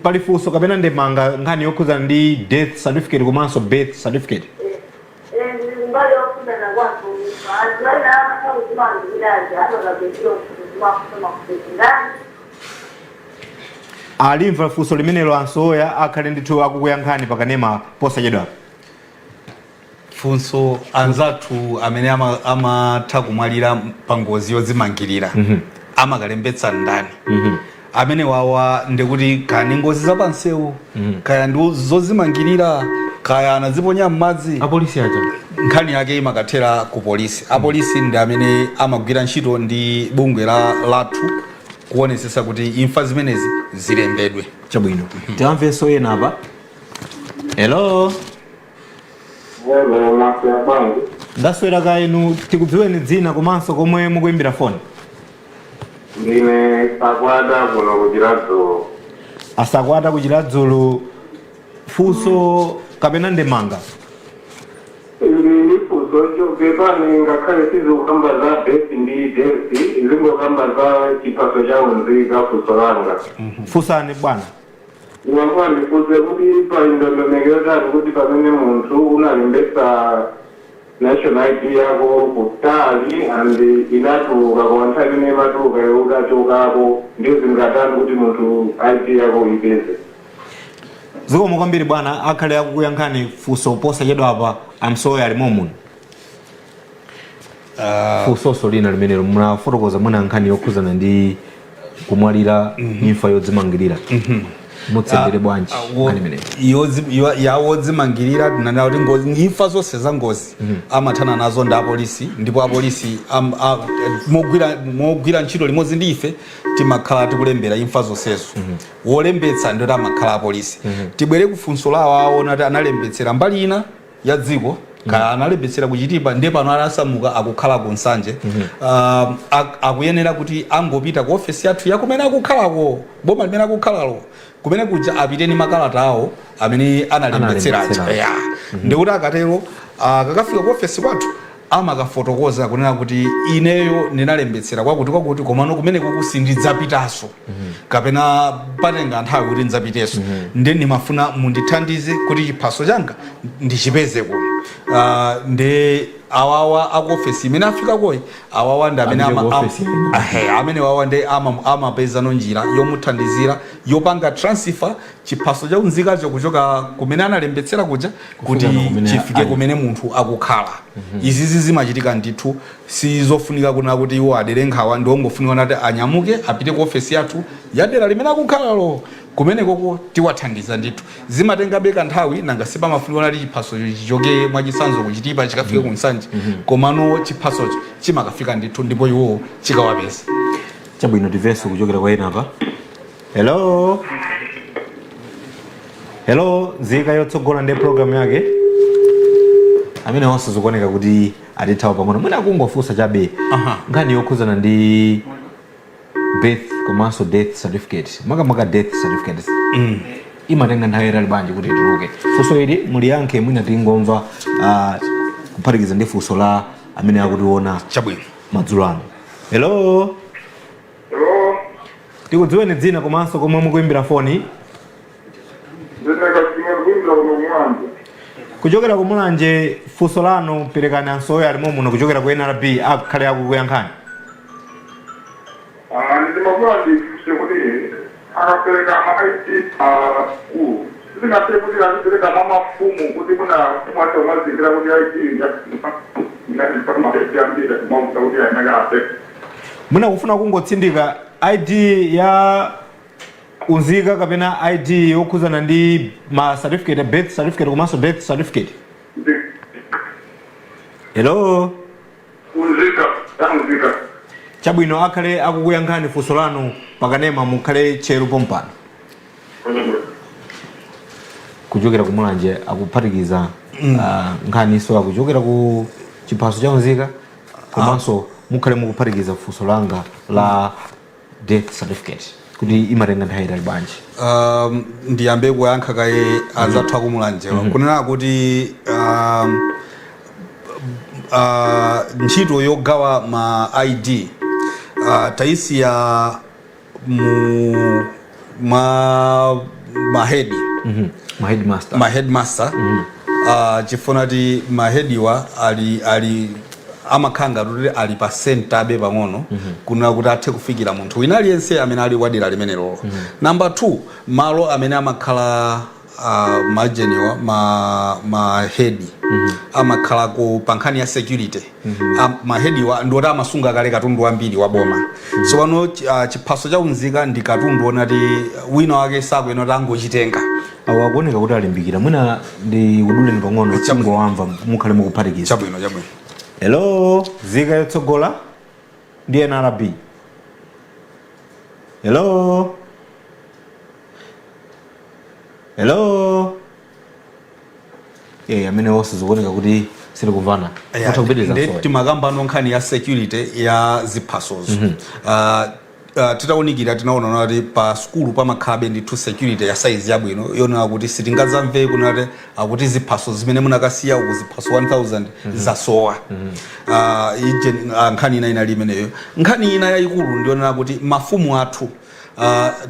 pali funso kapena ndemanga nkhani yokhuzana ndi death certificate komanso birth certificate alimva funso limenelo ansoya akhale ndithu akukuyankhani pakanema posachedwa funso anzathu amene amatha kumwalira pa ngozi yodzimangirira amakalembetsa ndani amene wawa ndikuti kaya ngozi zapansewu kaya ndi zodzimangirira kaya anaziponya m'madzi apolisi aja nkhani yake imakathera ku polisi apolisi ndi amene amagwira ntchito ndi bungwe lathu kuonesesa kuti imfa zimenezi zilembedwe chabwino tiamvenso ena apa hello ndaswera ka inu tikudziweni dzina komanso komwe mukuimbira foni ndine Sakwata kuno kuchiradzulu asakwata kuchiradzulu funso kapena ndemanga ilifuzo chokepani ngakhale sizikukamba za besi ndi desi zingokamba za chipaso cha Nzika fuso langa fusani bwana Ngomba ndifuze kuti pa indondomeko yotatu kuti pamene munthu unalembetsa national ID yako kutali and inatuka kwa nthawi imene imatuka ukachokako ndiyo zingatani kuti munthu ID yako ipeze. zikomo kwambiri bwana akhale akukuyankhani funso posa chedwa apa amsoya ali momuni funsoso lina limenelo munafotokoza mwina nkhani yokhuzana ndi kumwalira imfa yodzimangirira mutsendere bwanji yawodzimangirira tinanena kuti ngozi imfa zonse za ngozi amathana nazo ndi apolisi ndipo apolisi mogwira ntchito limodzi ndi ife timakhala tikulembera imfa zonsezo wolembetsa ndioti amakhala apolisi tibwere kufunso lawo aona kuti analembetsera mbali ina ya dziko kaya analembetsera kuchitipa ndiye pano alasamuka akukhala ku nsanje akuyenera kuti angopita ku ofesi yathu yakumene akukhalako boma limene akukhalalo kumene kuja apite ni makalata awo amene analembetseracho ndikuti akatero kakafika ku ofesi kwathu amakafotokoza kunena kuti ineyo ndinalembetsera kwakuti komano kumene kukusindidzapitanso kapena patenga nthawi kuti ndzapiteso ndiye ndimafuna mundithandize kuti chiphaso changa ndichipeze kuno ndi awawa aku ofesi imene afika koyi awawa ndi amene wawa ndi amapeza njira yomuthandizira yopanga transfer chiphaso cha Nzikacho kuchoka kumene analembetsera kuja kuti chifike kumene munthu akukhala izizi zimachitika ndithu sizofunika kuna kuti iwo adere nkhawa ndi ongofunika nati anyamuke apite ku ofesi yathu yadera limene akukhalalo kumene koko tiwathandiza ndithu zimatenga beka nthawi nanga sipamafunika nati chiphaso chichoke mwachisanzo kuchitipa chikafike ku nsanje komano chiphasocho chimakafika ndithu ndipo iwo chikawapeza chabwino tiveso kuchokera kwa ena apa hello Nzika yotsogola ndi program yake amene onse zikuoneka kuti atithawa pang'ono mwina akungofunsa chabe nkhani yokhuzana ndi birth komanso death certificate makamaka death certificate imatenga nthawi yayitali bwanji kuti ituluke funso ili muliyankhe mwina tingomva kuphatikiza ndi funso la amene akutiona chabwino madzulo ano hello tikudziweni dzina komanso komwe mukuimbira foni kuchokera ku Mulanje funso lanu perekani ansoya alimo muno kuchokera ku NRB akhale akukuyankhani ndimakuwa ndifuse kuti akapereka maiti ku singapere kuti azipereka namafumu kuti kuna mwacho mwazikira kuti aiti kuti ainakape mwina kufuna kungotsindika ID ya Nzika kapena ID yokhuzana ndi ma certificate birth certificate komanso death certificate hello Nzika chabwino akhale akukuyankhani funso lanu pakanema mukhale chero pompano kuchokera ku Mulanje akuphatikiza nkhani so akuchokera ku chiphaso cha Nzika komanso mukhale mukuphatikiza funso langa la death certificate kuti imatenga nthawi yayitali bwanji ndiyambe kuyankha kaye anzathu aku Mulanje kunena kuti ntchito yogawa ma ID taisiya ma headmaster chifuna ti ma headiwa ali amakhanga kuti ali pa sentabe pang'ono kuna kuti athe kufikira munthu wina aliyense amene ali wadera limenelo number 2 malo amene amakhala majeniwa mahedi amakhala ku pankhani ya security mahediwa ndiwoti amasunga kale katundu wambiri wa boma so pano chiphaso cha Nzika ndi katundu onati wina wake sakuyenera kuti angochitenga awo akuoneka kuti alimbikira mwina ndi uduleni pang'ono chingowamva mukhale mukuphatikiza chabwino hello Nzika yotsogola ndi NRB hello amene onse zikuoneka kuti silikumvana timakamba nkhani ya security ya ziphasozo titaunikira tinaona kuti pa skulu pamakhabe ndi security ya size yabwino yona kuti sitingazamve kunati akuti ziphaso zimene munakasiya uku ziphaso 1000 zasowa. Nkhani ina inali imeneyo. Nkhani ina yayikulu ndiona kuti mafumu athu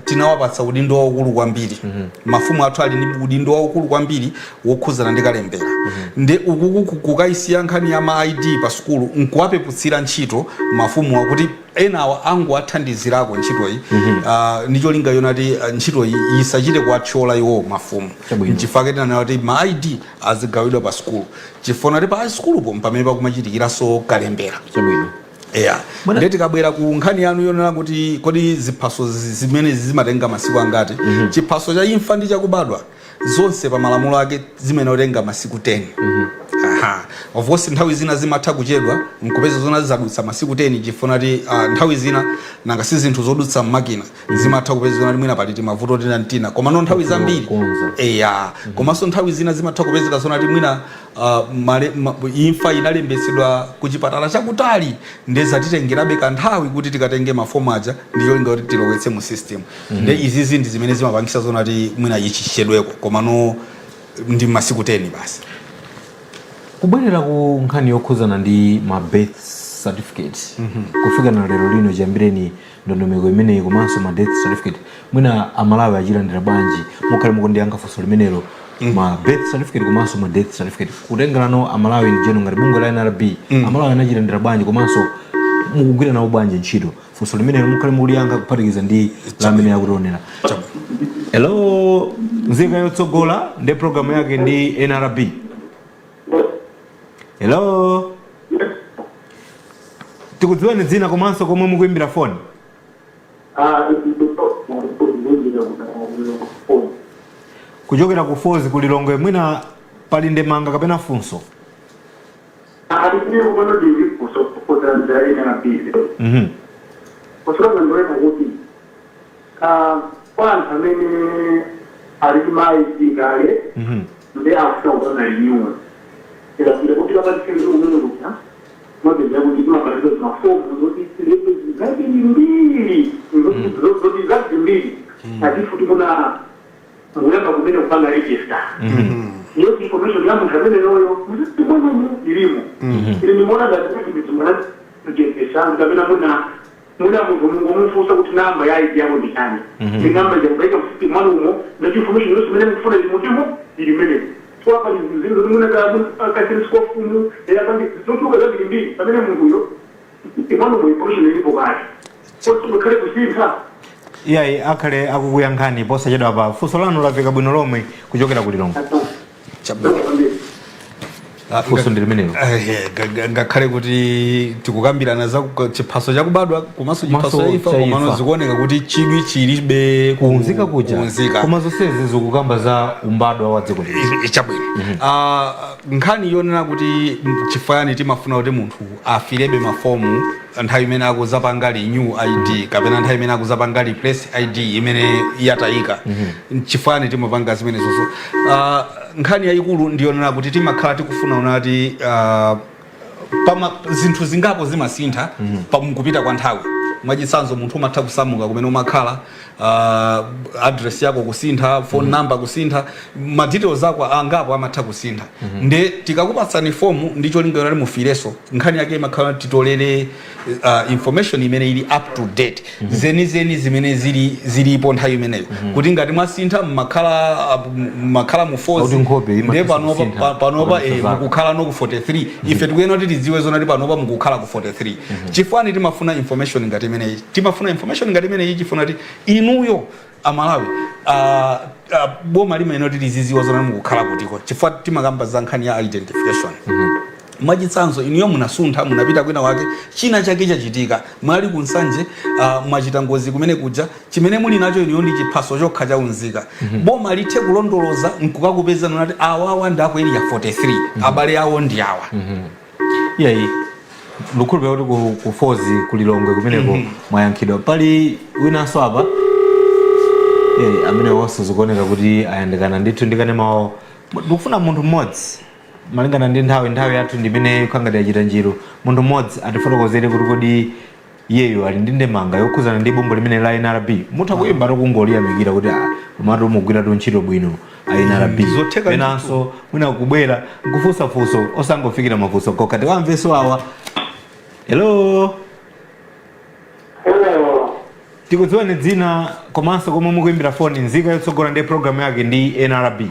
tinawapatsa udindo waukulu kwambiri. Mafumu athu ali ndi udindo waukulu kwambiri wokhuzana ndi kalembera. Nde ukuku kukaisiya nkhani ya ma ID pa skulu nkuwapeputsira ntchito mafumu akuti enawa angu athandizirako ntchito iyi. Ndicho linga yonati ntchito iyi isachite kuathyola iwo mafumu. Nchifukwa nayo kuti ma ID azigawidwa pa skulu. Chifukwa kuti pa skulupo pamene pakumachitikiranso kalembera. Yeah. Ndeti kabwera ku nkhani yanu yonena kuti kodi ziphaso zimene zimatenga masiku angati. Chiphaso cha imfa ndi chakubadwa zonse pa malamulo ake zimene otenga masiku 10. Of course nthawi zina zimatha kuchedwa nkupeza zona zadutsa masiku 10 chifuna kuti nthawi zina nanga si zinthu zodutsa makina zimatha kupeza zona limwina paliti mavuto tina ntina koma no nthawi zambiri komanso nthawi zina zimatha kupezeka zona limwina imfa inalembesedwa ku chipatala chakutali ndeza titengerabe kanthawi kuti tikatenge mafomu aja ndiyo linga kuti tilowetse mu system. Nde izi zinthu zimene zimapangisa zona kuti mwina ichichedweko koma no ndi masiku 10 basi. Kubwerera ku nkhani yokhuzana ndi ma birth certificate kufika na lero lino chiyambireni ndondomeko imeneyi komanso ma death certificate mwina amalawi achilandira bwanji mukhale mukundiyankha funso limenelo ma birth certificate komanso ma death certificate kutengerano amalawi njeno ngati bungwe la NRB amalawi anachilandira bwanji komanso mukugwira nawo bwanji ntchito funso limenelo mukhale mukuliyankha kuphatikiza ndi lamene yakutionera. Hello Nzika yotsogola ndi programu yake ndi NRB. Hello. Tikudziweni dzina komanso komwe mukuimbira phone. Kuchokera ku Fozi kulilongwe mwina pali ndemanga kapena funso. Era kuti vakatsikira umene kuti mobile kuti mabalizo mafomu zoti zati mbiri zoti zati mbiri ati futi kuna ngulamba kumene kupanga register iyo information ya munthu amene loyo mwana ilimo ili nimona ngati kuti mtumana kujepesa ngapena muna munthu mungomufunsa kuti namba ya ID yako ndi chani ndi namba ya kubaika mfuti mwana umo na information yonse imene mufuna ili mutimo ili mmene kwa zingine zimuna kakati skofumu ya kandi zotuka za bilimbi pamene mungu yo imano mu information ilipo kale so tukale kusinta iyayi akhale akukuyankhani posa chedwa pa funso lanu lafika bwino lomwe kuchokera kulilongo funso ndi limenelo ngakhale kuti tikukambirana za chiphaso chakubadwa komanso chiphaso cha imfa komano zikuoneka kuti chidwi chilibe kuunzika kuja koma zonsezi zikukamba za umbadwa wa dziko lino chabwino. Nkhani yonena kuti chifayani timafuna kuti munthu afirebe mafomu nthawi imene akuzapangali new ID kapena nthawi imene akuzapangali place ID imene yatayika chifayani timapanga zimene zonso. Nkhani yayikulu ndiyonena kuti timakhala tikufuna unati pama zinthu zingapo zimasintha kupita kwa nthawi. Mwachitsanzo munthu umatha kusamuka kumene umakhala address yako kusintha phone number kusintha ma details zako angapo amatha kusintha. Nde tikakupatsani fomu ndicho linga yonali mufireso nkhani yake imakhala titolere information imene ili up to date zeni zimene zilipo nthawi imeneyo kuti ngati mwasintha makhala mu Fozi nde panopa mukukhala no ku 43 ife tikuyena kuti tidziwe zona kuti panopa mukukhala ku 43 chifani timafuna information ngati imeneyi timafuna information ngati imeneyi chifuna kuti inuyo amalawi boma limene kuti liziziwa zona mukukhala kutiko chifukwa timakamba za nkhani ya identification. Mwachitsanzo iniyo munasuntha munapita kwina wake china chake chachitika mwali kunsanje mwachita ngozi kumene kuja chimene muli nacho iniyo ndi chiphaso chokha cha Nzika boma lithe kulondoloza nkukakupeza nati awawa ndako ili ya 43 abale awo ndi awa iyayi lukhulu kuti ku Fozi kulilongwe kumeneko mwayankhidwa pali winanso apa amene wonse zikuoneka kuti ayandikana ndithu ndikane mawo ndikufuna munthu mmodzi malingana ndi nthawi yathu ndimene khangati yachita njiro munthu mmodzi atifotokozere kuti kodi iyeyo ali ndi ndemanga yokhuzana ndi bungwe limene la NRB mutha kuyimba tokungoliyamikira kuti komatu mugwira ntchito bwino NRB penanso mwina kubwera nkufunsafunso osangofikira mafunso kokha tiwamveso awa. Hello, tikudziweni dzina komanso komwe mukuimbira foni. Nzika yotsogola ndi programu yake ndi NRB.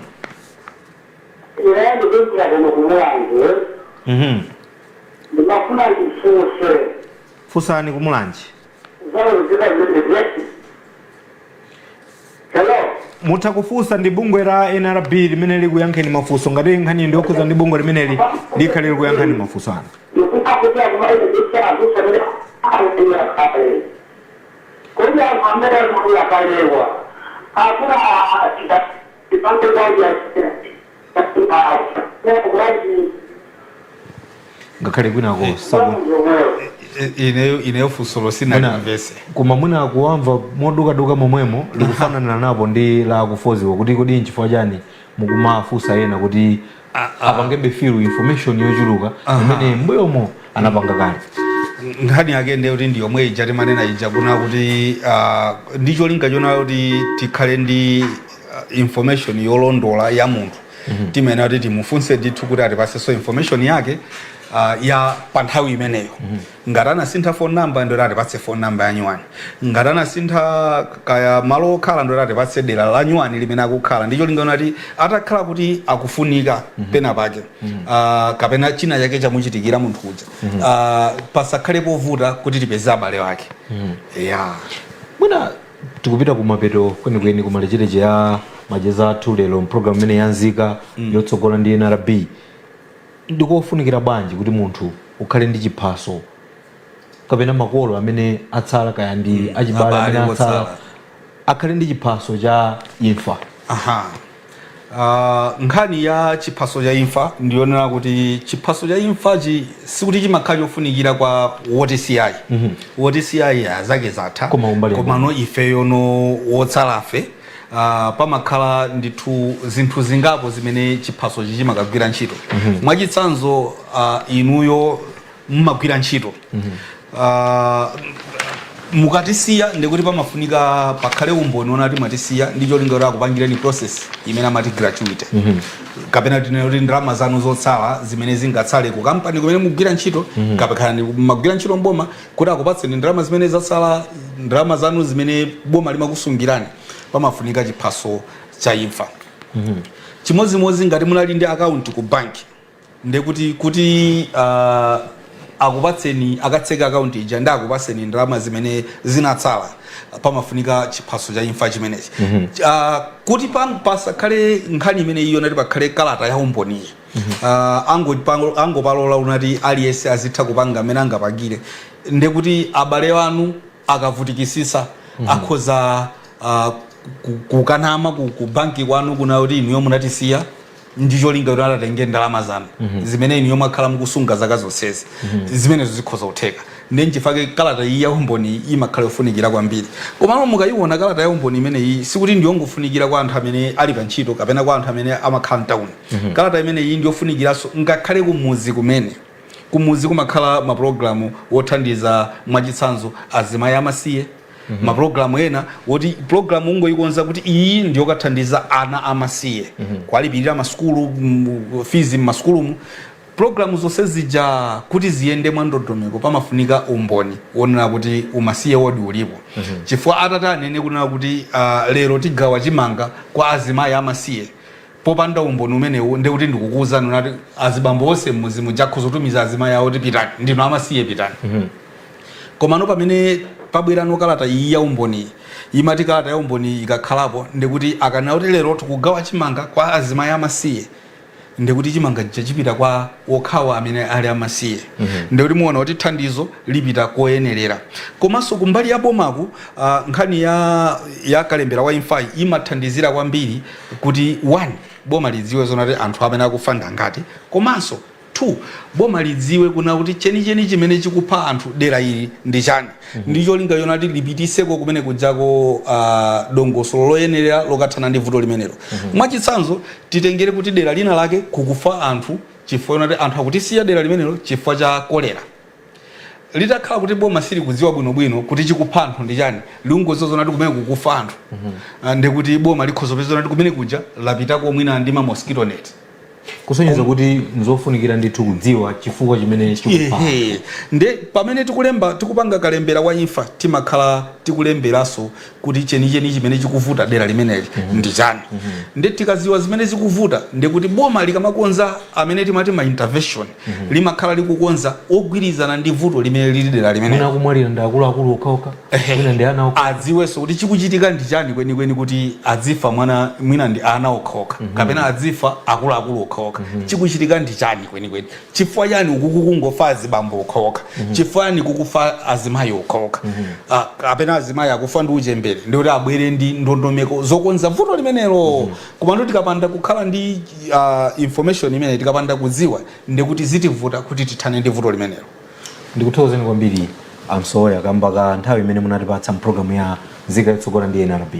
Fusani kumulanji. Mutha kufunsa ndi bungwe la NRB limene likuyankheni mafunso ngati nkhani ndi okhuza ndi bungwe limene likhale likuyankhani mafunso anu. Ngakhale kwinako sabu ineyo funso sinamvese koma mwina akuwamva modukaduka momwemo likufanana napo ndi la kufoziwa kuti kodi nchifukwa chani mukumafunsa ena kuti apangebe filu information yochuluka imene mbuyomo anapanga kale. Nkhani yake ndiye kuti ndiyomwe ija timanena ija kuna kuti ndicho linga chona kuti tikhale ndi information yolondola ya munthu timene kuti timufunse ndithu kuti atipasenso information yake ya panthawi imeneyo. Ngati anasintha phone number ndo atipatse phone number ya nyuwani, ngati anasintha kaya malo okhala ndo atipatse dera la nyuwani limene akukhala. Ndicho linga kuti atakhala kuti akufunika pena pake kapena china chake chamuchitikira munthu uja pasakhale povuta kuti tipeze abale wake. Mwina tikupita kumapeto kwenikweni kumalechereche ya majeza athu lero mpulogalamu imene ya Nzika yotsogola ndi NRB. Ndikofunikira bwanji kuti munthu ukhale ndi chiphaso kapena makolo amene atsala kaya ndi achibale amene atsala akhale ndi chiphaso cha imfa? Nkhani ya chiphaso cha imfa ndionera kuti chiphaso cha imfa sikuti chimakhala chofunikira kwa wotisiyayi. Wotisiyayi zake zatha komano ifeyo no wotsalafe pamakhala ndithu zinthu zingapo zimene chiphaso chimakagwira ntchito. Mwachitsanzo inuyo mmagwira ntchito mukatisiya ndikuti pamafunika pakhale umboni ona kuti mwatisiya ndicho linga kuti akupangireni process imene amati gratuity kapena kuti ndalama zanu zotsala zimene zingatsale ku kampani kumene mugwira ntchito kapena mugwira ntchito mboma kuti akupatseni ndalama zimene zatsala, ndalama zanu zimene boma limakusungirani, pamafunika chiphaso cha imfa. Chimodzimodzi ngati munali ndi account ku banki ndekuti kuti akupatseni akatseka account ija ndi akupatseni ndalama zimene zinatsala, pamafunika chiphaso cha imfa chimenechi. Kuti pasakhale nkhani imene iyo nati pakhale kalata ya umboni angopalola unati aliyense azitha kupanga amene angapangire ndekuti abale wanu akavutikisisa akhoza kukanama ku banki kwanu kuna kuti inuyo munatisiya ndicho linga kuti atatenge ndalama zanu zimene inuyo mwakhala mukusunga zaka zonsezi zimenezo zikhoza kutheka. Ndi nchifake kalata iyi ya umboni imakhala yofunikira kwambiri. Komano mukayiona kalata ya umboni imene iyi sikuti ndiyongofunikira kwa anthu amene ali pa ntchito kapena kwa anthu amene amakhala mtawuni. Kalata imene iyi ndiyofunikiranso ngakhale kumuzi kumene kumuzi kumakhala mapulogalamu wothandiza mwachitsanzo azimayi amasiye. Mapulogalamu ena woti pulogalamu ungoyikonza kuti iyi ndiyokathandiza ana amasiye kwalipirira masukulu fees m'masukulumu. Pulogalamu zonse zija kuti ziyende mwandondomeko pamafunika umboni wonena kuti umasiye wodi ulipo. Chifukwa atati anene kunena kuti lero tigawa chimanga kwa azimayi amasiye popanda umboni umenewu ndekuti ndikukuwuzani nati azibambo onse mmuzi mujakhoza kutumiza azimayi awo kuti pitani ndinu amasiye pitani. Komano pamene pabwerano kalata iyi ya umboni imati kalata ya umboni ikakhalapo ndekuti akana kuti lero tikugawa chimanga kwa azimayi amasiye ndekuti chimanga chipita kwa wokhawa amene ali amasiye. Ndekuti muona kuti thandizo lipita koyenerera. Komanso kumbali ya bomaku nkhani ya kalembera wa imfai imathandizira kwambiri kuti 1 boma lidziwe zonati anthu amene akufa ngati, komanso 2 boma lidziwe kuna kuti chenicheni chimene chikupha anthu dera ili ndi chani. Ndicho linga yonati lipitiseko kumene kujako dongosolo loyenerera lokathana ndi vuto limenelo. Mwachitsanzo titengere kuti dera lina lake kukufa anthu chifukwa yonati anthu akutisiya dera limenelo chifukwa cha kolera. litakhala kuti boma sili kudziwa bwinobwino kuti chikupha anthu ndi chani liungozozona kuti kumene kukufa anthu ndekuti boma likhozopezona kuti kumene kuja lapitako mwina ndi ma mosquito net kusonyeza kuti nzofunikira ndithu kudziwa chifukwa chimene chikupha. Nde pamene tikupanga kalembera wa imfa timakhala tikulemberanso kuti chenicheni chimene chikuvuta dera limeneli ndi chani. Nde tikaziwa zimene zikuvuta ndekuti boma likamakonza amene timati ma intervention limakhala likukonza ogwirizana ndi vuto limene lili dera limeneli. Mwina kumwalira ndi akuluakulu okhaokha, mwina ndi ana okhaokha. Adziwenso kuti chikuchitika ndi chani kwenikweni kuti adzifa mwina ndi ana okhaokha kapena adzifa akuluakulu okhaokha. Chikuchitika ndi chani kwenikweni, chifukwa chani ukuku kungofa azibambo okhaokha, chifukwa chani kukufa azimayi okhaokha, kapena azimayi akufa ndi uchembere ndikuti abwere ndi ndondomeko zokonza vuto limenelo. Komando tikapanda kukhala ndi information imene tikapanda kudziwa ndikuti zitivuta kuti tithane ndi vuto limenelo. Ndikuthokozeni kwambiri Amsoya kamba ka nthawi imene munatipatsa mpulogalamu ya Nzika yotsogola ndi NRB.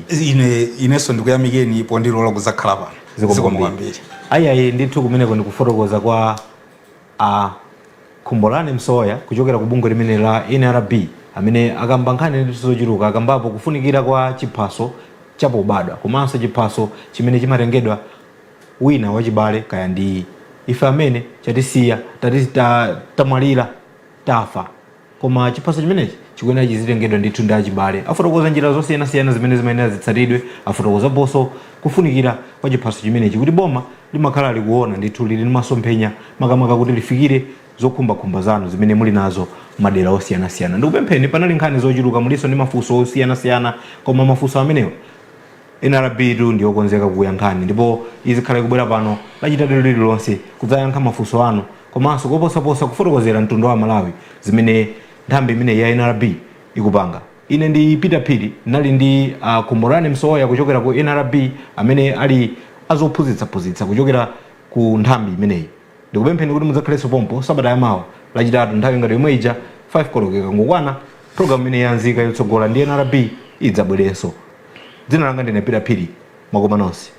Inenso ndikuyamikeni pondilola kuzakhala pano. Zikomo kwambiri. Ayayi ndithu kumeneko ndikufotokoza kwa Khumbolani Msoya kuchokera ku bungwe limene la NRB amene akamba nkhani ndi zochuluka akambapo kufunikira kwa chiphaso chapobadwa komanso chiphaso chimene chimatengedwa wina wachibale kaya ndi ife amene chatisiya tamwalira tafa, koma chiphaso chimenechi chikuyenera chizitengedwa ndithu ndi achibale. Afotokoza njira zosiyanasiyana zimene zimayenera zitsatidwe, afotokoza bonso kufunikira kwa chiphaso chimenechi kuti boma limakhala likuona ndithu lili masomphenya makamaka kuti lifikire zokhumbakhumba zanu zimene muli nazo madera osiyanasiyana. Ndikupempheni panali nkhani zochuluka muliso ndi mafunso osiyanasiyana, koma mafunso amenewa NRB ndiyo konzeka kuyankhani ndipo izikhala kubwera pano lachitatu lililonse kudzayankha mafunso anu komanso koposaposa kufotokozera mtundu wa Malawi zimene nthambi imene ya NRB ikupanga. Ine ndi Peter Phiri nali ndi Khumbolani Msoya kuchokera ku NRB amene ali azophunzitsa kuchokera ku nthambi imeneyi. Ndikupempheni kuti mudzakhalenso pompo sabata yamawa lachitatu nthawi ngati yomwe ija 5 koloko ikangokwana program imene ya Nzika yotsogola ndi NRB idzabwerenso. Dzina langa ndine Peter Phiri, mwakoma nonse.